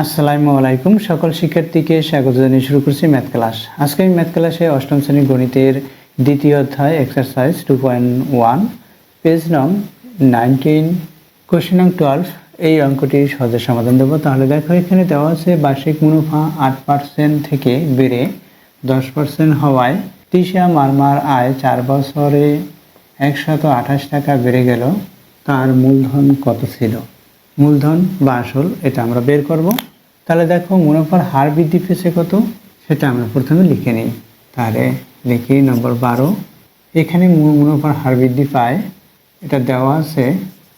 আসসালামু আলাইকুম সকল শিক্ষার্থীকে স্বাগত জানিয়ে শুরু করছি ম্যাথ ক্লাস। আজকে আমি ম্যাথ ক্লাসে অষ্টম শ্রেণী গণিতের দ্বিতীয় অধ্যায় এক্সারসাইজ 2.1 পেজ নং 19 কোশ্চেন নং 12 এই অঙ্কটির সহজের সমাধান দেবো। তাহলে দেখো এখানে দেওয়া আছে বার্ষিক মুনাফা 8% থেকে বেড়ে 10% হওয়ায় তৃষা মারমার আয় 4 বছরে 128 টাকা বেড়ে গেল। তার মূলধন কত ছিল? মূলধন বা আসল এটা আমরা বের করব। তাহলে দেখো মুনাফার হার বৃদ্ধি পেয়েছে কত, সেটা আমরা প্রথমে লিখে নিই। তাহলে লিখি নম্বর 12। এখানে মুনাফার হার বৃদ্ধি পায়, এটা দেওয়া আছে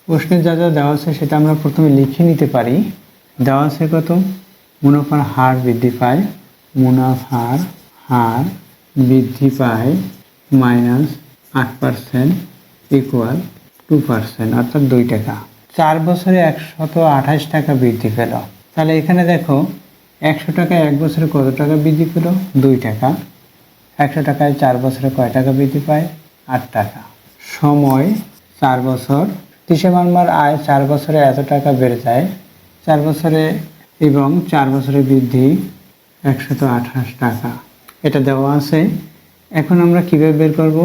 প্রশ্নে যা যা দেওয়া আছে সেটা আমরা প্রথমে লিখে নিতে পারি। দেওয়া আছে কত? মুনাফার হার বৃদ্ধি পায়, মুনাফার হার বৃদ্ধি পায় -8% ইকুয়াল 2% অর্থাৎ 2 টাকা। 4 বছরে 128 টাকা বৃদ্ধি পেল। তাহলে এখানে দেখো 100 টাকায় 1 বছরে কত টাকা বৃদ্ধি পেল? 2 টাকা। 100 টাকায় 4 বছরে কয় টাকা বৃদ্ধি পায়? 8 টাকা। সময় 4 বছর। তৃষা মারমার আয় 4 বছরে এত টাকা বেড়ে যায়, 4 বছরে এবং 4 বছরে বৃদ্ধি 128 টাকা, এটা দেওয়া আছে। এখন আমরা কীভাবে বের করব?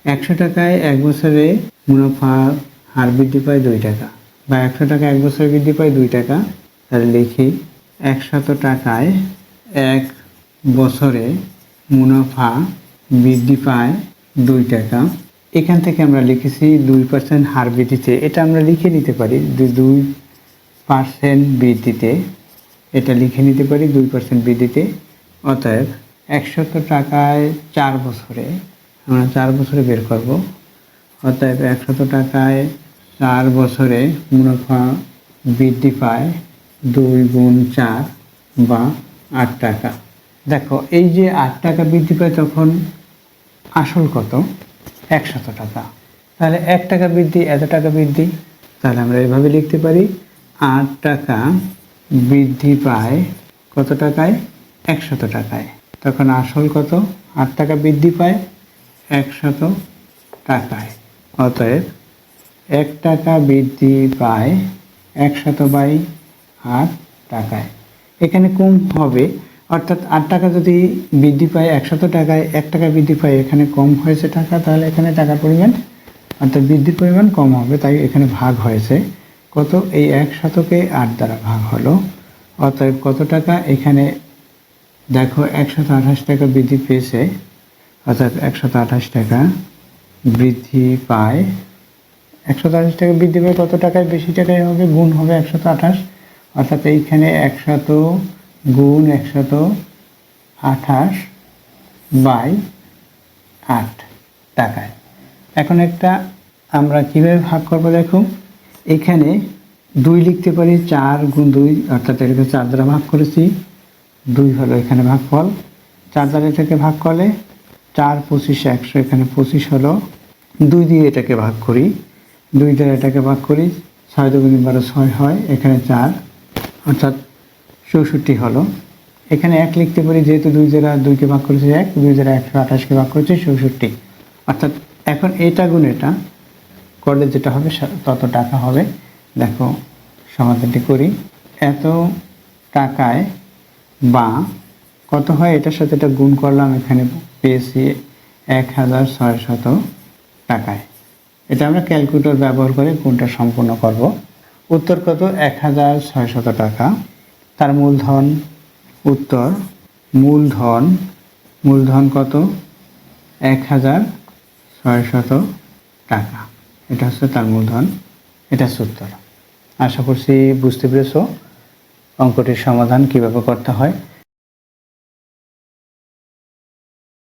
100 টাকায় 1 বছরে মুনাফার হার বৃদ্ধি পায় 2 টাকা, বা 100 টাকা 1 বছরে বৃদ্ধি পায় 2 টাকা। তাহলে লিখি 100 টাকায় 1 বছরে মুনাফা বৃদ্ধি পায় 2 টাকা। এখান থেকে আমরা লিখেছি 2% হার বৃদ্ধিতে, এটা আমরা লিখে নিতে পারি 2% বৃদ্ধিতে, এটা লিখে নিতে পারি 2% বৃদ্ধিতে। অতএব 100 টাকায় 4 বছরে, আমরা 4 বছরে বের করব। অতএব 100 টাকায় 4 বছরে মুনাফা বৃদ্ধি পায় 2 গুণ 4 বা 8 টাকা। দেখো এই যে 8 টাকা বৃদ্ধি পায়, তখন আসল কত? 100 টাকা। তাহলে 1 টাকা বৃদ্ধি, এত টাকা বৃদ্ধি। তাহলে আমরা এভাবে লিখতে পারি 8 টাকা বৃদ্ধি পায় কত টাকায়? 100 টাকায়। তখন আসল কত? 8 টাকা বৃদ্ধি পায় 100 টাকায়। অতএব 1 টাকা বৃদ্ধি পায় 100/8 টাকায়। এখানে কম হবে, অর্থাৎ 8 টাকা যদি বৃদ্ধি পায় 100 টাকায়, 1 টাকা বৃদ্ধি পায়, এখানে কম হয়েছে টাকা, তাহলে এখানে টাকার পরিমাণ অর্থাৎ বৃদ্ধির পরিমাণ কম হবে, তাই এখানে ভাগ হয়েছে কত? এই 100কে 8 দ্বারা ভাগ হলো। অতএব কত টাকা? এখানে দেখো 128 টাকা বৃদ্ধি পেয়েছে, অর্থাৎ 128 টাকা বৃদ্ধি পায়। 128 টাকা বৃদ্ধি পায় কত টাকায়? বেশি টাকায় হবে, গুণ হবে 128, অর্থাৎ এইখানে 100 গুণ 128/8 টাকায়। এখন একটা আমরা কীভাবে ভাগ করবো দেখো, এখানে 2 লিখতে পারি, 4 গুণ 2 অর্থাৎ এটাকে 4 দ্বারা ভাগ করেছি, 2 হলো এখানে ভাগফল। 4 দ্বারা এটাকে ভাগ করলে 4 25 100, এখানে 25 হলো। 2 দিয়ে এটাকে ভাগ করি, 2 দ্বারা এটাকে ভাগ করি, 6 2 12 6 হয়, এখানে 4 অর্থাৎ 64 হলো। এখানে 1 লিখতে পারি, যেহেতু 2 দ্বারা 2কে ভাগ করেছে 1, 2 দ্বারা 128কে ভাগ করেছে 64, অর্থাৎ এখন এটা গুণ এটা করলে যেটা হবে তত টাকা হবে। দেখো সমাধানটি করি। এত টাকায় বা কত হয়, এটার সাথে এটা গুণ করলাম, এখানে পেয়েছি 1600 টাকায়। এটা আমরা ক্যালকুলেটর ব্যবহার করে গুণটা সম্পূর্ণ করব। উত্তর কত? 1600 টাকা। তার মূলধন, উত্তর মূলধন কত? 1600 টাকা। এটা হচ্ছে তার মূলধন, এটা হচ্ছে উত্তর। আশা করছি বুঝতে পেরেছো অঙ্কটির সমাধান কীভাবে করতে হয়।